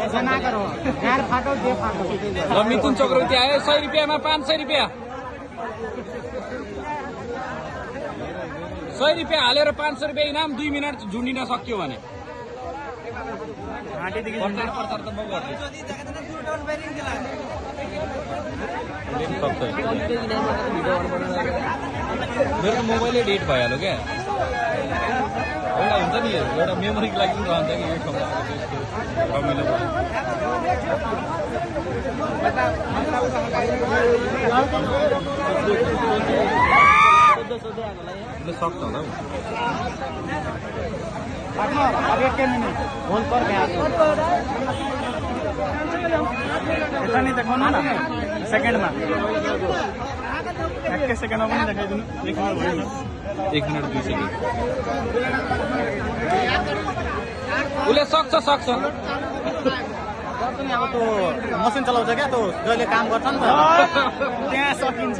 ऐसा ना करो यार, फाटो दे फाटो। र मिथुन चक्रवर्ती आयो 100 रुपियाँमा 500 रुपियाँ 100 रुपियाँ हालेर 500 रुपियाँ इनाम 2 मिनट झुन्डिन सक्यो भने प्रचार प्रचार त म गर्छु मेरो मोबाइलै डेट भइहाल्यो क्या एउटा हुन्छ नि एउटा मेमोरीको लागि पनि रहन्छ कि यो ठाउँमा रमिलो सक्छ होला अब 1 मिनट फोन पर यता नि देखाउनु न सेकेन्डमा 1 सेकेन्डमा पनि देखाइदिनु 1 मिनट भयो 1 मिनट 2 सेकेन्ड उसले सक्छ अब त्यो मसिन चलाउँछ क्या त्यो जहिले काम गर्छ नि त त्यहाँ सकिन्छ